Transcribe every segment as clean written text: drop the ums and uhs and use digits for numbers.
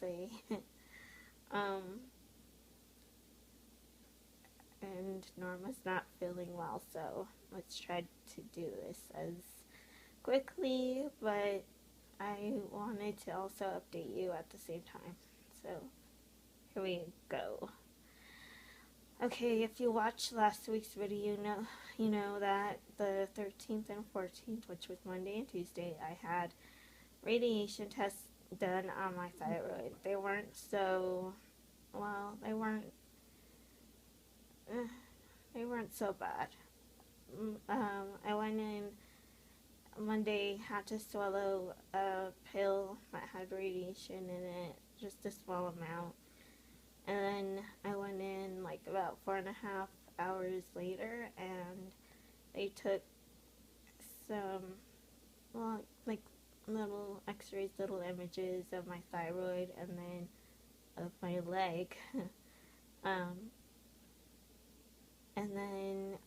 say. um, and Norma's not feeling well, so let's try to do this as quickly, but I wanted to also update you at the same time. So here we go. Okay, if you watched last week's video, you know that the 13th and 14th, which was Monday and Tuesday, I had radiation tests done on my thyroid. They weren't so well. They weren't so bad. I went in Monday, had to swallow a pill that had radiation in it, just a small amount. And then I went in like about 4.5 hours later, and they took some, well, like little x-rays, little images of my thyroid and then of my leg. um, and then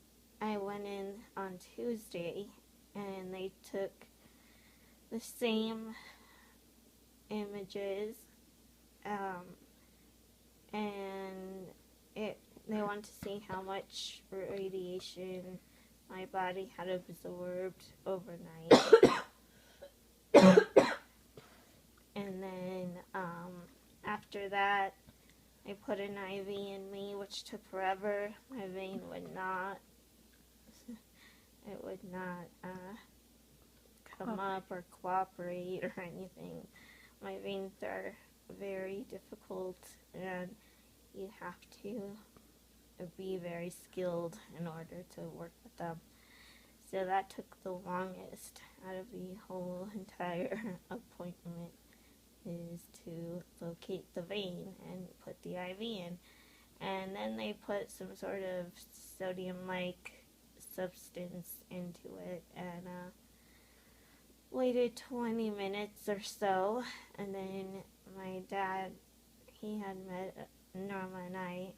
I went in on Tuesday, and they took the same images, and they wanted to see how much radiation my body had absorbed overnight. And then after that, they put an IV in me, which took forever. My vein would not, it would not come up or cooperate or anything. My veins are very difficult, and you have to be very skilled in order to work with them. So that took the longest out of the whole entire appointment, is to locate the vein and put the IV in. And then they put some sort of sodium-like substance into it, and waited 20 minutes or so. And then my dad, he had met Norma and I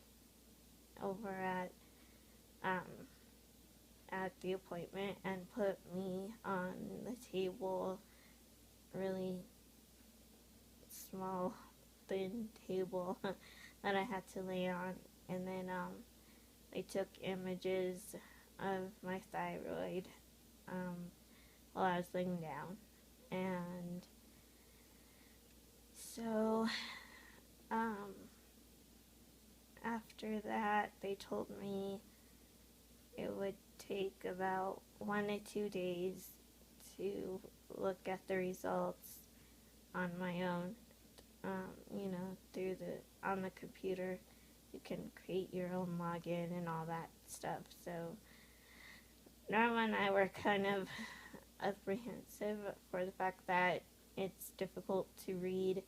over at the appointment and put me on the table, really small, thin table that I had to lay on. And then they took images of my thyroid while I was laying down. And so after that, they told me it would take about 1 to 2 days to look at the results on my own. On the computer, you can create your own login and all that stuff. So Norma and I were kind of apprehensive for the fact that it's difficult to read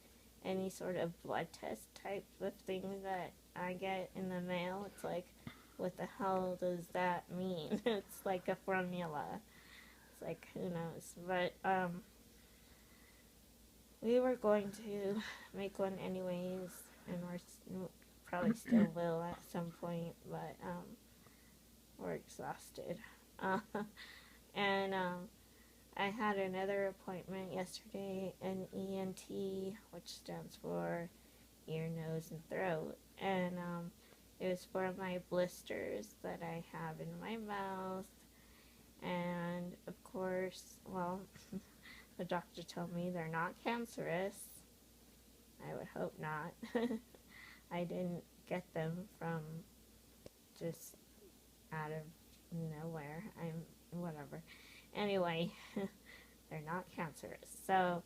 any sort of blood test type of thing that I get in the mail. It's like, what the hell does that mean? It's like a formula. It's like, who knows? But we were going to make one anyways, and we're probably still will at some point, but we're exhausted. And I had another appointment yesterday, an ENT, which stands for ear, nose, and throat, and it was for my blisters that I have in my mouth. And of course, well, the doctor told me they're not cancerous. I would hope not. I didn't get them from just out of nowhere. Whatever. Anyway, they're not cancerous. So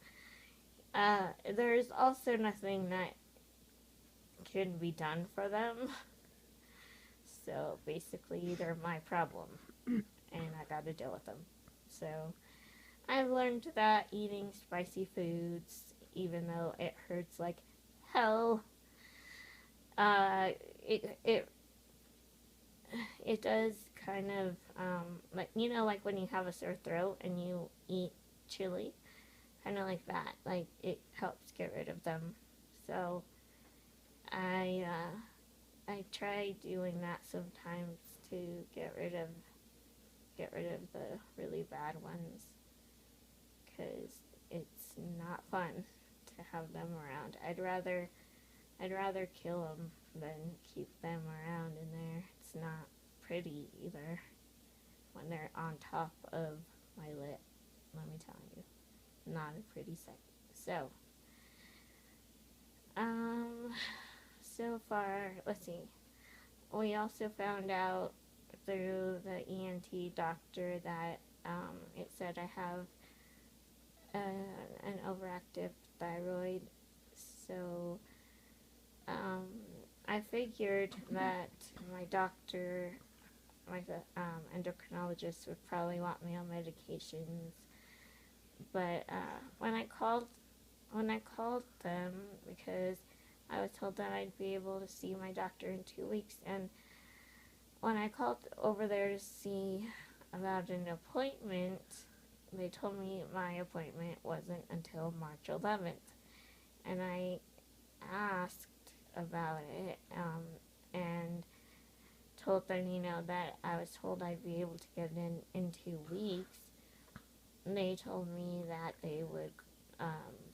there's also nothing that can be done for them. So basically, they're my problem, and I gotta deal with them. So I've learned that eating spicy foods, even though it hurts like hell, it does kind of, like when you have a sore throat and you eat chili, kind of like that. Like, it helps get rid of them. So I try doing that sometimes to get rid of the really bad ones, because it's not fun to have them around. I'd rather kill them than keep them around in there. It's not pretty either when they're on top of my lip. Let me tell you, not a pretty sight. So, um, so far, let's see. We also found out through the ENT doctor that it said I have an overactive thyroid. So I figured that my doctor, my endocrinologist, would probably want me on medications. But when I called them, because I was told that I'd be able to see my doctor in 2 weeks, and when I called over there to see about an appointment, they told me my appointment wasn't until March 11th. And I asked about it and told them, that I was told I'd be able to get in 2 weeks. And they told me that they would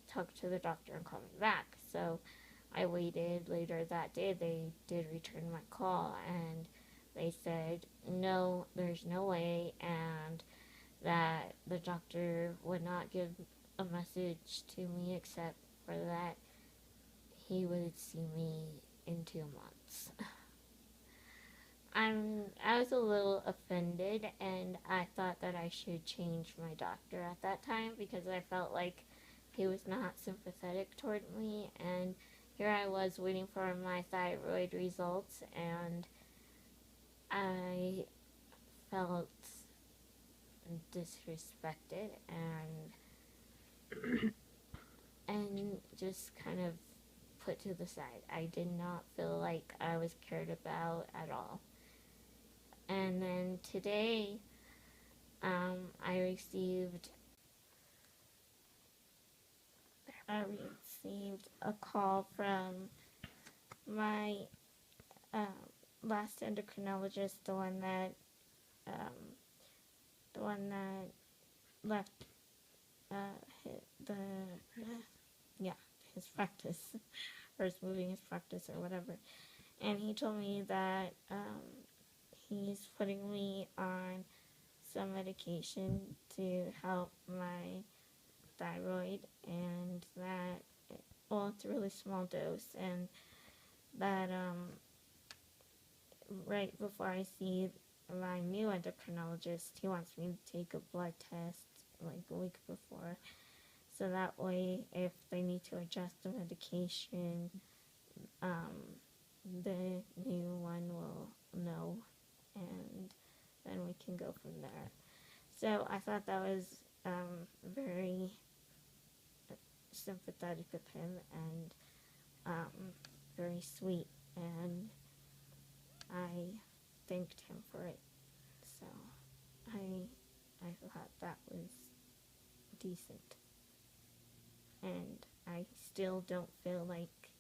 talk to the doctor and call me back. So I waited. Later that day, they did return my call, and they said, no, there's no way, and that the doctor would not give a message to me except for that he would see me in 2 months. I was a little offended, and I thought that I should change my doctor at that time because I felt like he was not sympathetic toward me, and here I was waiting for my thyroid results, and I felt disrespected and just kind of put to the side. I did not feel like I was cared about at all. And then today, I received a call from my last endocrinologist, the one that left his practice, or is moving his practice or whatever. And he told me that he's putting me on some medication to help my thyroid, and that, it's a really small dose, and that right before I see my new endocrinologist, he wants me to take a blood test like a week before, so that way if they need to adjust the medication, the new one will know, and then we can go from there. So I thought that was very sympathetic of him, and very sweet, and I thanked him for it. So I thought that was decent, and I still don't feel like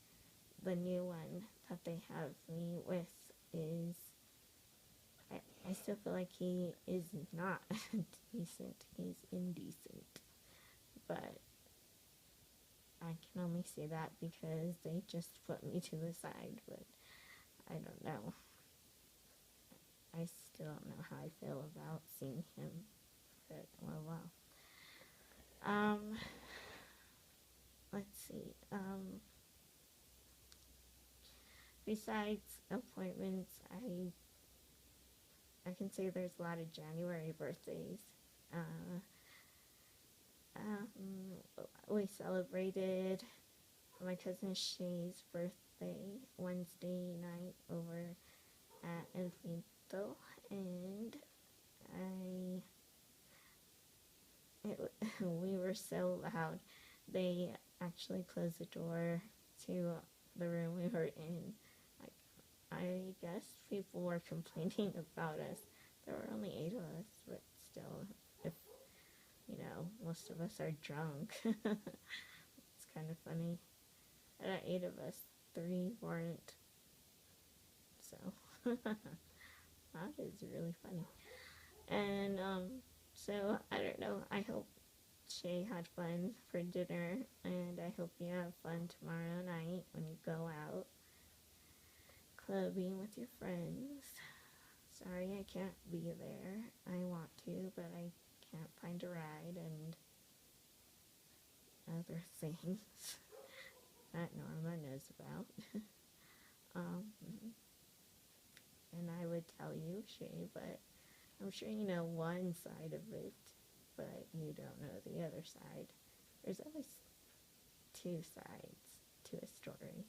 the new one that they have me with is, I still feel like he is not decent. He's indecent. But I can only say that because they just put me to the side, but I don't know. I still don't know how I feel about seeing him, but well. Let's see. Besides appointments, I can say there's a lot of January birthdays. We celebrated my cousin Shay's birthday Wednesday night over at El Pinto, and we were so loud. They actually closed the door to the room we were in. I guess people were complaining about us. There were only 8 of us, but still, if, most of us are drunk. It's kind of funny. Out of 8 of us, 3 weren't. So, that is really funny. And, so, I don't know, I hope Shay had fun for dinner, and I hope you have fun tomorrow night when you go out clubbing with your friends. Sorry I can't be there. I want to, but I can't find a ride and other things that Norma knows about. um, and I would tell you, Shay, but I'm sure you know one side of it, but you don't know the other side. There's always two sides to a story.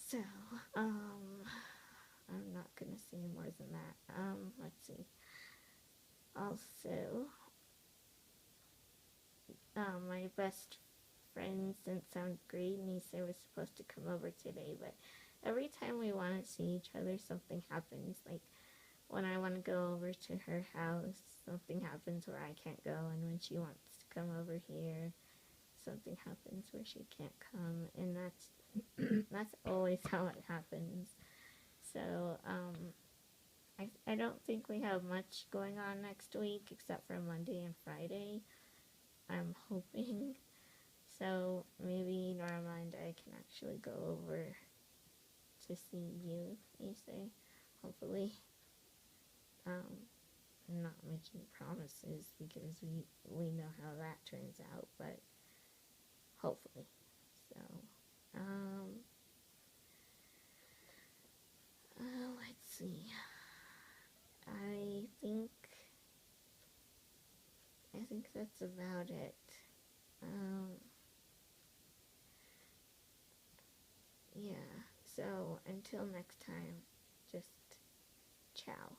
So, I'm not gonna say more than that. Let's see. Also, my best friend since 7th grade, Nisa, was supposed to come over today, but every time we want to see each other, something happens. Like, when I want to go over to her house, something happens where I can't go, and when she wants to come over here, something happens where she can't come, and that's always how it happens. So, I don't think we have much going on next week except for Monday and Friday. I'm hoping. So maybe Norma and I can actually go over to see you, say. Hopefully. I'm not making promises because we know how that turns out, but hopefully. So, let's see. I think that's about it. Yeah, so until next time, just ciao.